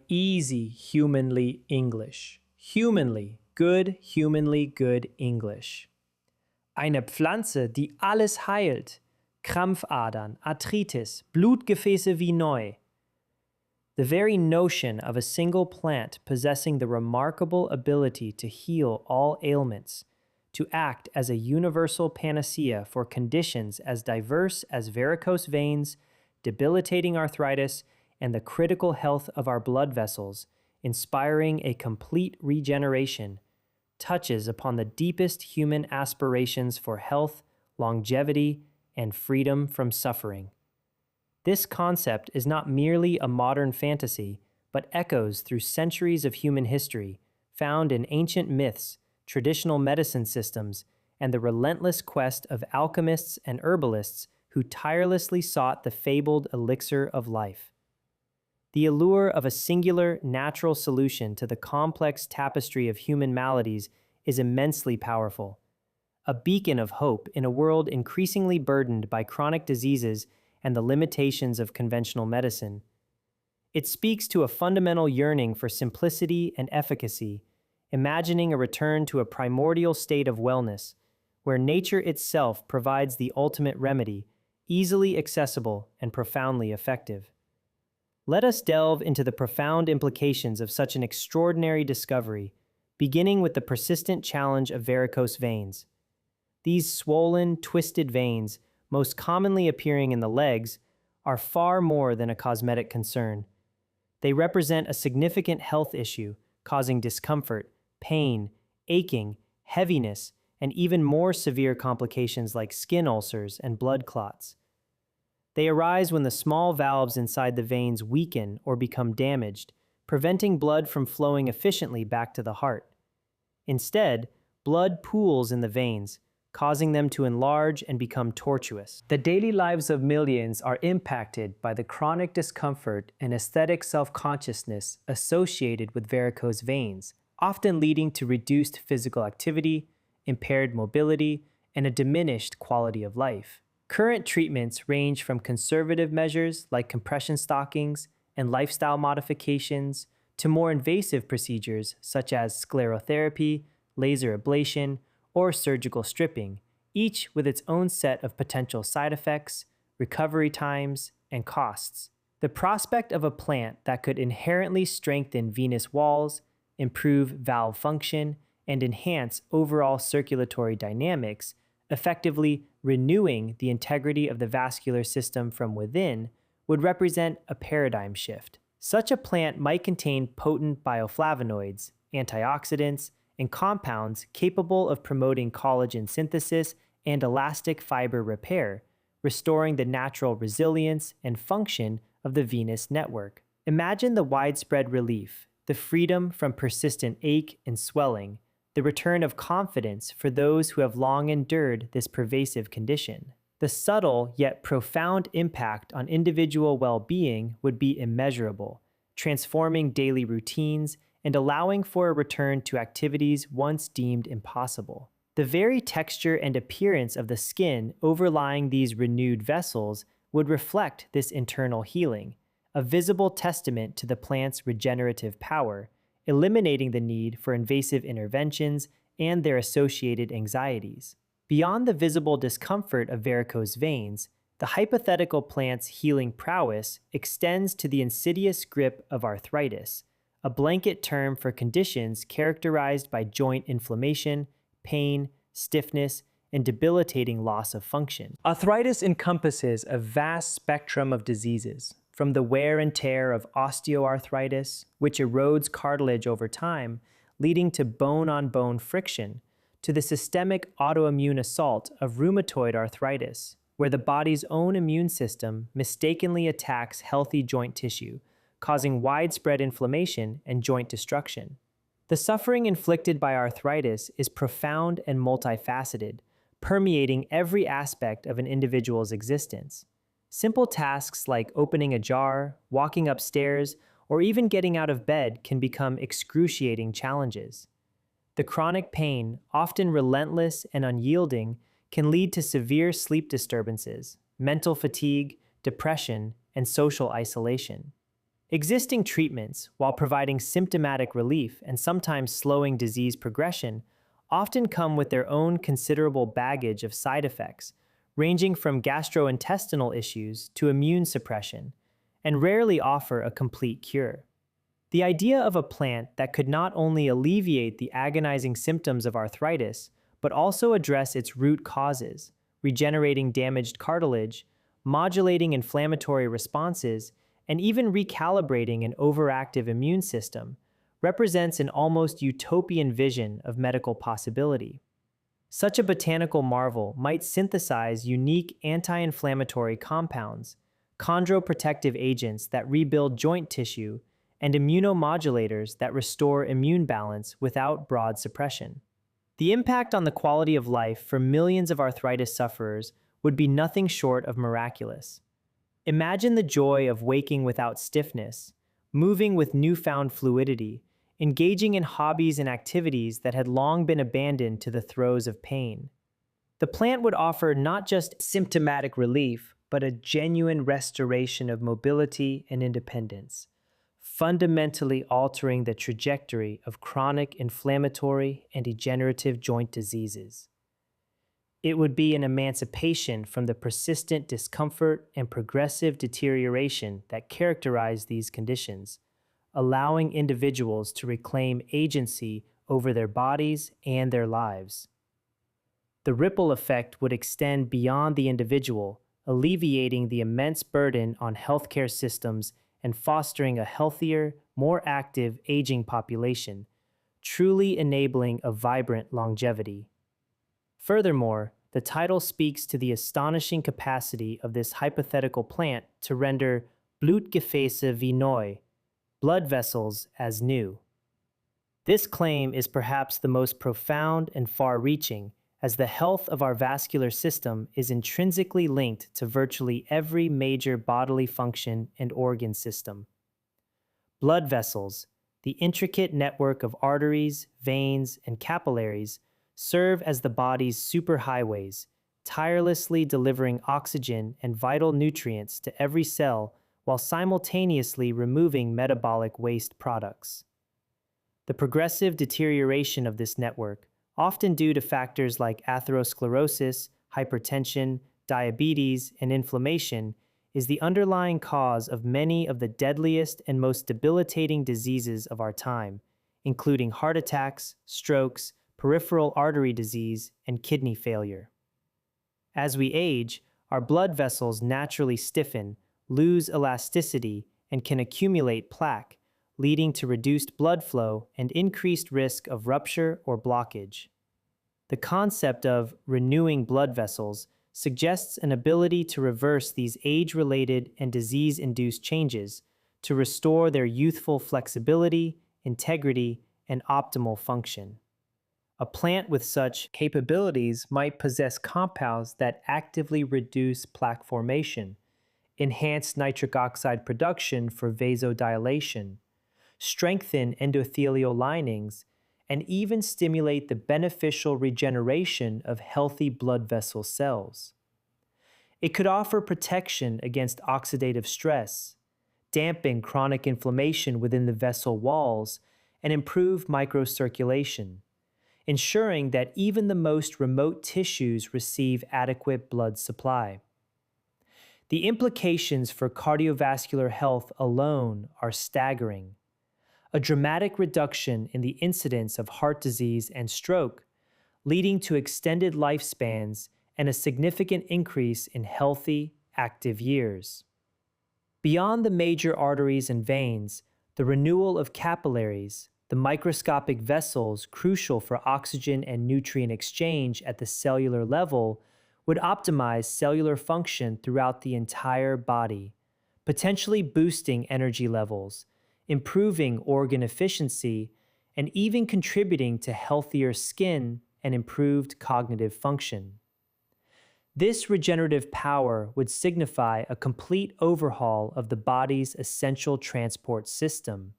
easy humanly English. Humanly good English. Eine Pflanze, die alles heilt. Krampfadern, Arthritis, Blutgefäße wie neu. The very notion of a single plant possessing the remarkable ability to heal all ailments, to act as a universal panacea for conditions as diverse as varicose veins, debilitating arthritis, and the critical health of our blood vessels, inspiring a complete regeneration, touches upon the deepest human aspirations for health, longevity, and freedom from suffering. This concept is not merely a modern fantasy, but echoes through centuries of human history, found in ancient myths, traditional medicine systems, and the relentless quest of alchemists and herbalists who tirelessly sought the fabled elixir of life. The allure of a singular, natural solution to the complex tapestry of human maladies is immensely powerful, a beacon of hope in a world increasingly burdened by chronic diseases and the limitations of conventional medicine. It speaks to a fundamental yearning for simplicity and efficacy, imagining a return to a primordial state of wellness, where nature itself provides the ultimate remedy, easily accessible and profoundly effective. Let us delve into the profound implications of such an extraordinary discovery, beginning with the persistent challenge of varicose veins. These swollen, twisted veins, most commonly appearing in the legs, are far more than a cosmetic concern. They represent a significant health issue, causing discomfort, pain, aching, heaviness, and even more severe complications like skin ulcers and blood clots. They arise when the small valves inside the veins weaken or become damaged, preventing blood from flowing efficiently back to the heart. Instead, blood pools in the veins, causing them to enlarge and become tortuous. The daily lives of millions are impacted by the chronic discomfort and aesthetic self-consciousness associated with varicose veins, often leading to reduced physical activity, impaired mobility, and a diminished quality of life. Current treatments range from conservative measures like compression stockings and lifestyle modifications to more invasive procedures such as sclerotherapy, laser ablation, or surgical stripping, each with its own set of potential side effects, recovery times, and costs. The prospect of a plant that could inherently strengthen venous walls, improve valve function, and enhance overall circulatory dynamics, effectively renewing the integrity of the vascular system from within, would represent a paradigm shift. Such a plant might contain potent bioflavonoids, antioxidants, and compounds capable of promoting collagen synthesis and elastic fiber repair, restoring the natural resilience and function of the venous network. Imagine the widespread relief, the freedom from persistent ache and swelling, the return of confidence for those who have long endured this pervasive condition. The subtle yet profound impact on individual well-being would be immeasurable, transforming daily routines and allowing for a return to activities once deemed impossible. The very texture and appearance of the skin overlying these renewed vessels would reflect this internal healing, a visible testament to the plant's regenerative power, eliminating the need for invasive interventions and their associated anxieties. Beyond the visible discomfort of varicose veins, the hypothetical plant's healing prowess extends to the insidious grip of arthritis, a blanket term for conditions characterized by joint inflammation, pain, stiffness, and debilitating loss of function. Arthritis encompasses a vast spectrum of diseases, from the wear and tear of osteoarthritis, which erodes cartilage over time, leading to bone-on-bone friction, to the systemic autoimmune assault of rheumatoid arthritis, where the body's own immune system mistakenly attacks healthy joint tissue, causing widespread inflammation and joint destruction. The suffering inflicted by arthritis is profound and multifaceted, permeating every aspect of an individual's existence. Simple tasks like opening a jar, walking upstairs, or even getting out of bed can become excruciating challenges. The chronic pain, often relentless and unyielding, can lead to severe sleep disturbances, mental fatigue, depression, and social isolation. Existing treatments, while providing symptomatic relief and sometimes slowing disease progression, often come with their own considerable baggage of side effects, ranging from gastrointestinal issues to immune suppression, and rarely offer a complete cure. The idea of a plant that could not only alleviate the agonizing symptoms of arthritis, but also address its root causes, regenerating damaged cartilage, modulating inflammatory responses, and even recalibrating an overactive immune system, represents an almost utopian vision of medical possibility. Such a botanical marvel might synthesize unique anti-inflammatory compounds, chondroprotective agents that rebuild joint tissue, and immunomodulators that restore immune balance without broad suppression. The impact on the quality of life for millions of arthritis sufferers would be nothing short of miraculous. Imagine the joy of waking without stiffness, moving with newfound fluidity, engaging in hobbies and activities that had long been abandoned to the throes of pain. The plant would offer not just symptomatic relief, but a genuine restoration of mobility and independence, fundamentally altering the trajectory of chronic inflammatory and degenerative joint diseases. It would be an emancipation from the persistent discomfort and progressive deterioration that characterize these conditions, allowing individuals to reclaim agency over their bodies and their lives. The ripple effect would extend beyond the individual, alleviating the immense burden on healthcare systems and fostering a healthier, more active aging population, truly enabling a vibrant longevity. Furthermore, the title speaks to the astonishing capacity of this hypothetical plant to render Blutgefäße wie neu, blood vessels as new. This claim is perhaps the most profound and far-reaching, as the health of our vascular system is intrinsically linked to virtually every major bodily function and organ system. Blood vessels, the intricate network of arteries, veins, and capillaries, serve as the body's superhighways, tirelessly delivering oxygen and vital nutrients to every cell while simultaneously removing metabolic waste products. The progressive deterioration of this network, often due to factors like atherosclerosis, hypertension, diabetes, and inflammation, is the underlying cause of many of the deadliest and most debilitating diseases of our time, including heart attacks, strokes, peripheral artery disease, and kidney failure. As we age, our blood vessels naturally stiffen, lose elasticity, and can accumulate plaque, leading to reduced blood flow and increased risk of rupture or blockage. The concept of renewing blood vessels suggests an ability to reverse these age-related and disease-induced changes to restore their youthful flexibility, integrity, and optimal function. A plant with such capabilities might possess compounds that actively reduce plaque formation, enhance nitric oxide production for vasodilation, strengthen endothelial linings, and even stimulate the beneficial regeneration of healthy blood vessel cells. It could offer protection against oxidative stress, dampen chronic inflammation within the vessel walls, and improve microcirculation, ensuring that even the most remote tissues receive adequate blood supply. The implications for cardiovascular health alone are staggering. A dramatic reduction in the incidence of heart disease and stroke, leading to extended lifespans and a significant increase in healthy, active years. Beyond the major arteries and veins, the renewal of capillaries, the microscopic vessels crucial for oxygen and nutrient exchange at the cellular level, would optimize cellular function throughout the entire body, potentially boosting energy levels, improving organ efficiency, and even contributing to healthier skin and improved cognitive function. This regenerative power would signify a complete overhaul of the body's essential transport system,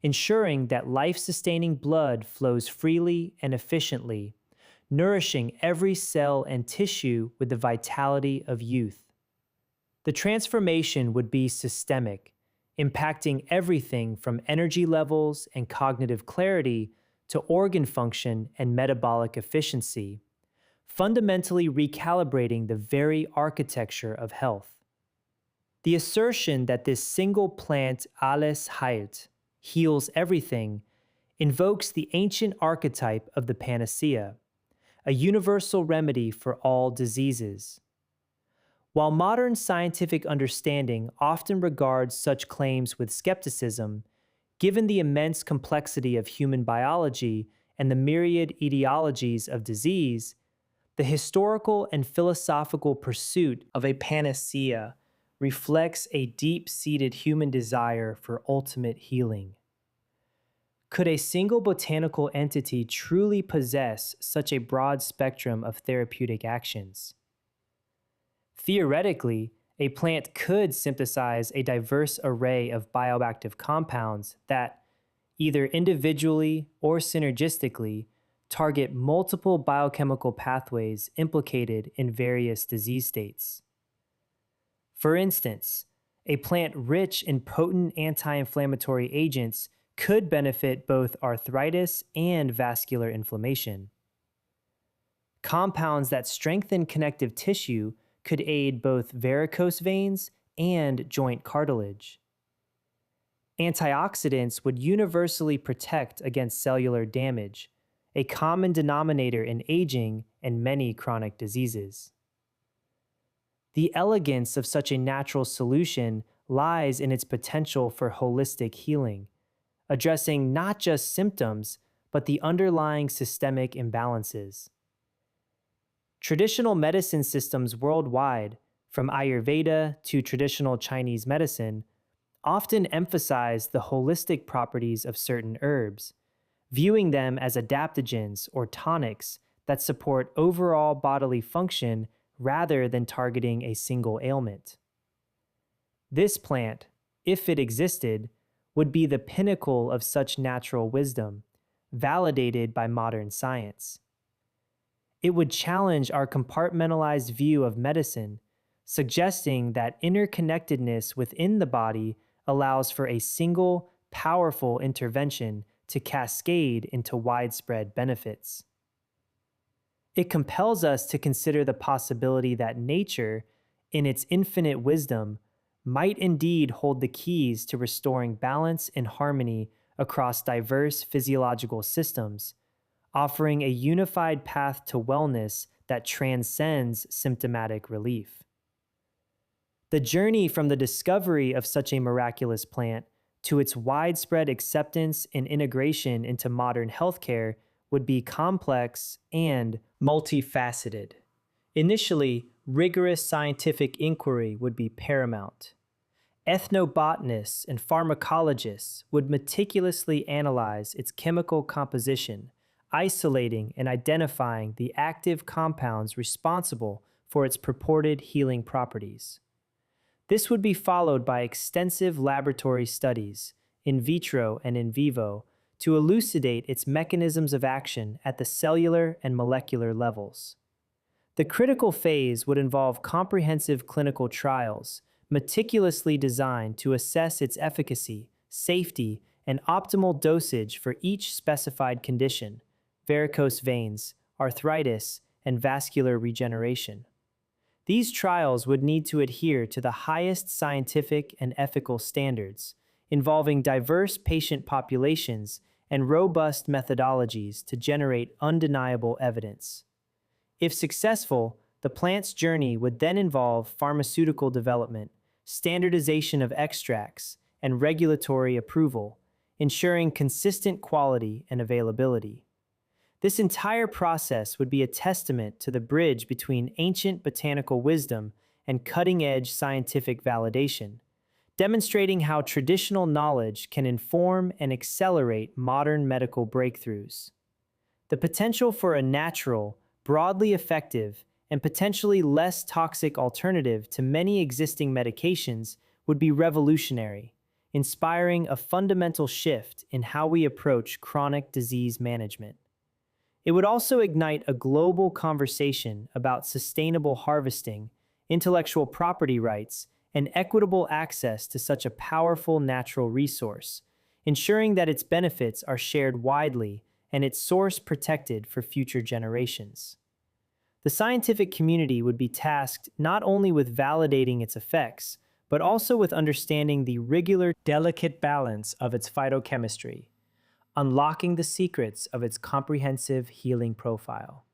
ensuring that life-sustaining blood flows freely and efficiently, nourishing every cell and tissue with the vitality of youth. The transformation would be systemic, impacting everything from energy levels and cognitive clarity to organ function and metabolic efficiency, fundamentally recalibrating the very architecture of health. The assertion that this single plant alles heilt, heals everything, invokes the ancient archetype of the panacea, a universal remedy for all diseases. While modern scientific understanding often regards such claims with skepticism, given the immense complexity of human biology and the myriad etiologies of disease, the historical and philosophical pursuit of a panacea reflects a deep-seated human desire for ultimate healing. Could a single botanical entity truly possess such a broad spectrum of therapeutic actions? Theoretically, a plant could synthesize a diverse array of bioactive compounds that, either individually or synergistically, target multiple biochemical pathways implicated in various disease states. For instance, a plant rich in potent anti-inflammatory agents could benefit both arthritis and vascular inflammation. Compounds that strengthen connective tissue could aid both varicose veins and joint cartilage. Antioxidants would universally protect against cellular damage, a common denominator in aging and many chronic diseases. The elegance of such a natural solution lies in its potential for holistic healing, addressing not just symptoms, but the underlying systemic imbalances. Traditional medicine systems worldwide, from Ayurveda to traditional Chinese medicine, often emphasize the holistic properties of certain herbs, viewing them as adaptogens or tonics that support overall bodily function rather than targeting a single ailment. This plant, if it existed, would be the pinnacle of such natural wisdom, validated by modern science. It would challenge our compartmentalized view of medicine, suggesting that interconnectedness within the body allows for a single, powerful intervention to cascade into widespread benefits. It compels us to consider the possibility that nature, in its infinite wisdom, might indeed hold the keys to restoring balance and harmony across diverse physiological systems, offering a unified path to wellness that transcends symptomatic relief. The journey from the discovery of such a miraculous plant to its widespread acceptance and integration into modern healthcare would be complex and multifaceted. Initially, rigorous scientific inquiry would be paramount. Ethnobotanists and pharmacologists would meticulously analyze its chemical composition, isolating and identifying the active compounds responsible for its purported healing properties. This would be followed by extensive laboratory studies, in vitro and in vivo, to elucidate its mechanisms of action at the cellular and molecular levels. The critical phase would involve comprehensive clinical trials, meticulously designed to assess its efficacy, safety, and optimal dosage for each specified condition: varicose veins, arthritis, and vascular regeneration. These trials would need to adhere to the highest scientific and ethical standards, involving diverse patient populations and robust methodologies to generate undeniable evidence. If successful, the plant's journey would then involve pharmaceutical development, standardization of extracts, and regulatory approval, ensuring consistent quality and availability. This entire process would be a testament to the bridge between ancient botanical wisdom and cutting-edge scientific validation, demonstrating how traditional knowledge can inform and accelerate modern medical breakthroughs. The potential for a natural, broadly effective, and potentially less toxic alternative to many existing medications would be revolutionary, inspiring a fundamental shift in how we approach chronic disease management. It would also ignite a global conversation about sustainable harvesting, intellectual property rights, and equitable access to such a powerful natural resource, ensuring that its benefits are shared widely and its source protected for future generations. The scientific community would be tasked not only with validating its effects, but also with understanding the regular, delicate balance of its phytochemistry, unlocking the secrets of its comprehensive healing profile.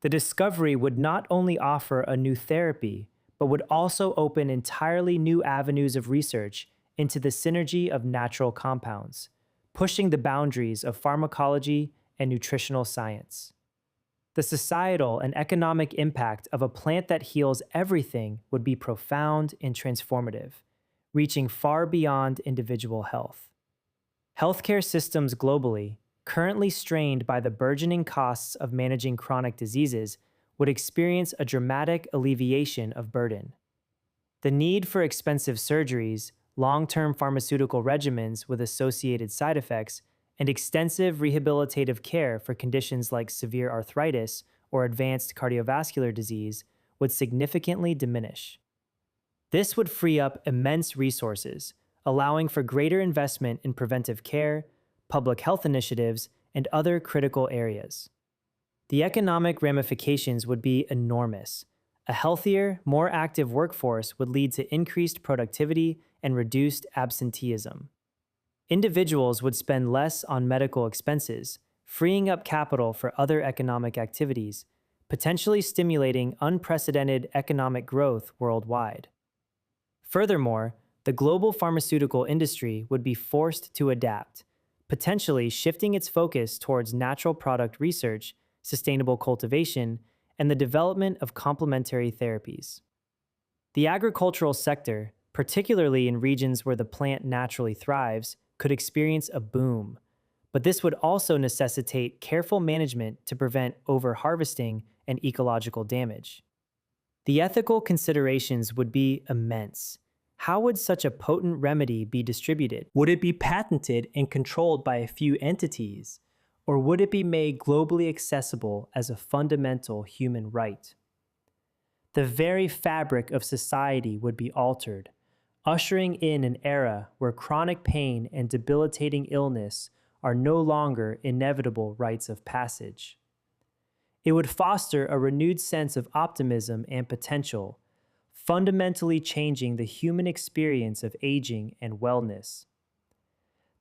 The discovery would not only offer a new therapy, but would also open entirely new avenues of research into the synergy of natural compounds, pushing the boundaries of pharmacology and nutritional science. The societal and economic impact of a plant that heals everything would be profound and transformative, reaching far beyond individual health. Healthcare systems globally, currently strained by the burgeoning costs of managing chronic diseases, would experience a dramatic alleviation of burden. The need for expensive surgeries, long-term pharmaceutical regimens with associated side effects, and extensive rehabilitative care for conditions like severe arthritis or advanced cardiovascular disease would significantly diminish. This would free up immense resources, allowing for greater investment in preventive care, public health initiatives, and other critical areas. The economic ramifications would be enormous. A healthier, more active workforce would lead to increased productivity and reduced absenteeism. Individuals would spend less on medical expenses, freeing up capital for other economic activities, potentially stimulating unprecedented economic growth worldwide. Furthermore, the global pharmaceutical industry would be forced to adapt, potentially shifting its focus towards natural product research, sustainable cultivation, and the development of complementary therapies. The agricultural sector, particularly in regions where the plant naturally thrives, could experience a boom, but this would also necessitate careful management to prevent over-harvesting and ecological damage. The ethical considerations would be immense. How would such a potent remedy be distributed? Would it be patented and controlled by a few entities, or would it be made globally accessible as a fundamental human right? The very fabric of society would be altered, ushering in an era where chronic pain and debilitating illness are no longer inevitable rites of passage. It would foster a renewed sense of optimism and potential, fundamentally changing the human experience of aging and wellness.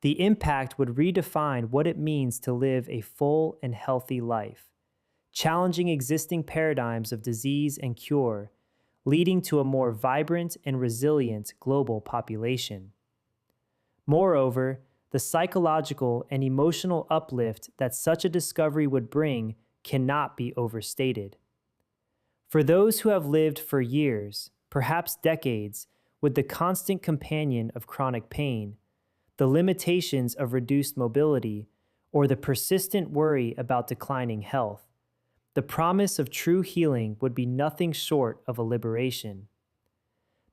The impact would redefine what it means to live a full and healthy life, challenging existing paradigms of disease and cure, leading to a more vibrant and resilient global population. Moreover, the psychological and emotional uplift that such a discovery would bring cannot be overstated. For those who have lived for years, perhaps decades, with the constant companion of chronic pain, the limitations of reduced mobility, or the persistent worry about declining health, the promise of true healing would be nothing short of a liberation.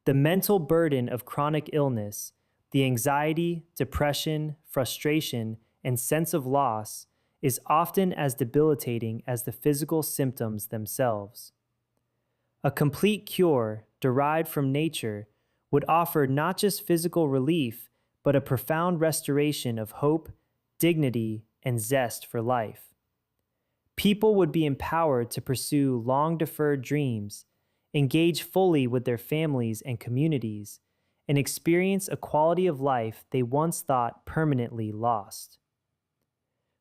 The mental burden of chronic illness, the anxiety, depression, frustration, and sense of loss is often as debilitating as the physical symptoms themselves. A complete cure, derived from nature, would offer not just physical relief, but a profound restoration of hope, dignity, and zest for life. People would be empowered to pursue long-deferred dreams, engage fully with their families and communities, and experience a quality of life they once thought permanently lost.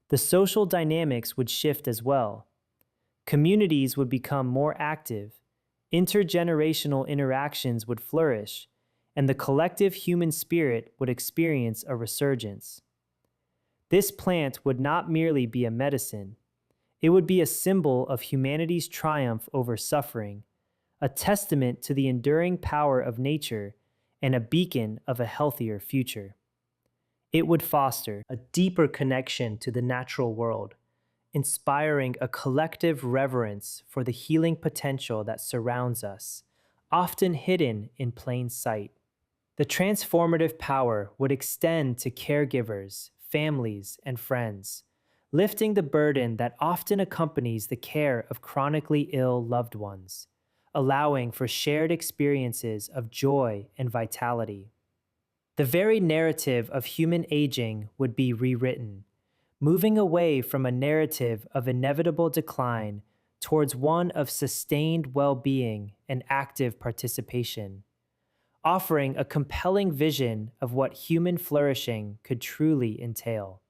The social dynamics would shift as well. Communities would become more active, intergenerational interactions would flourish, and the collective human spirit would experience a resurgence. This plant would not merely be a medicine. It would be a symbol of humanity's triumph over suffering, a testament to the enduring power of nature, and a beacon of a healthier future. It would foster a deeper connection to the natural world, inspiring a collective reverence for the healing potential that surrounds us, often hidden in plain sight. The transformative power would extend to caregivers, families, and friends, lifting the burden that often accompanies the care of chronically ill loved ones, allowing for shared experiences of joy and vitality. The very narrative of human aging would be rewritten, moving away from a narrative of inevitable decline towards one of sustained well-being and active participation, offering a compelling vision of what human flourishing could truly entail.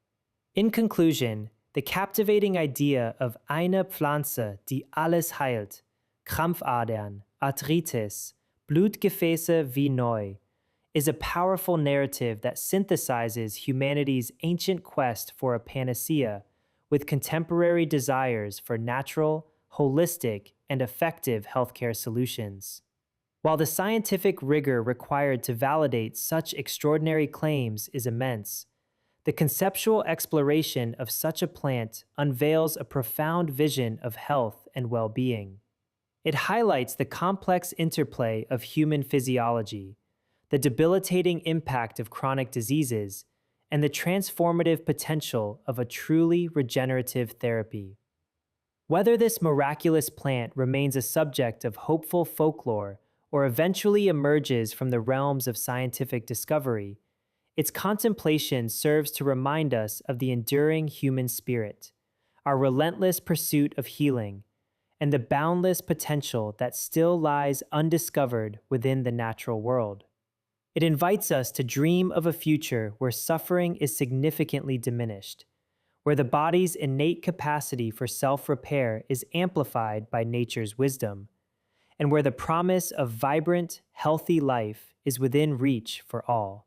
In conclusion, the captivating idea of Eine Pflanze, die alles heilt, Krampfadern, Arthritis, Blutgefäße wie neu, is a powerful narrative that synthesizes humanity's ancient quest for a panacea with contemporary desires for natural, holistic, and effective healthcare solutions. While the scientific rigor required to validate such extraordinary claims is immense, the conceptual exploration of such a plant unveils a profound vision of health and well-being. It highlights the complex interplay of human physiology, the debilitating impact of chronic diseases, and the transformative potential of a truly regenerative therapy. Whether this miraculous plant remains a subject of hopeful folklore or eventually emerges from the realms of scientific discovery, its contemplation serves to remind us of the enduring human spirit, our relentless pursuit of healing, and the boundless potential that still lies undiscovered within the natural world. It invites us to dream of a future where suffering is significantly diminished, where the body's innate capacity for self-repair is amplified by nature's wisdom, and where the promise of vibrant, healthy life is within reach for all.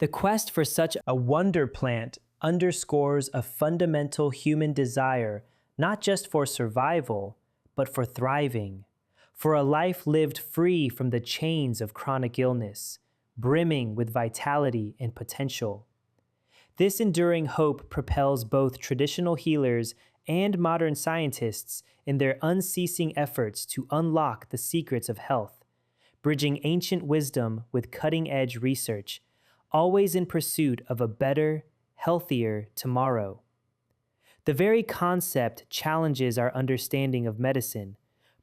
The quest for such a wonder plant underscores a fundamental human desire not just for survival, but for thriving, for a life lived free from the chains of chronic illness, brimming with vitality and potential. This enduring hope propels both traditional healers and modern scientists in their unceasing efforts to unlock the secrets of health, bridging ancient wisdom with cutting-edge research, always in pursuit of a better, healthier tomorrow. The very concept challenges our understanding of medicine,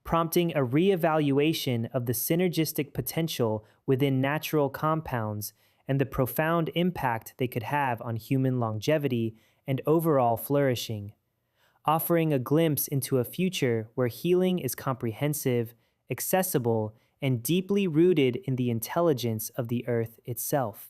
prompting a re-evaluation of the synergistic potential within natural compounds and the profound impact they could have on human longevity and overall flourishing, offering a glimpse into a future where healing is comprehensive, accessible, and deeply rooted in the intelligence of the earth itself.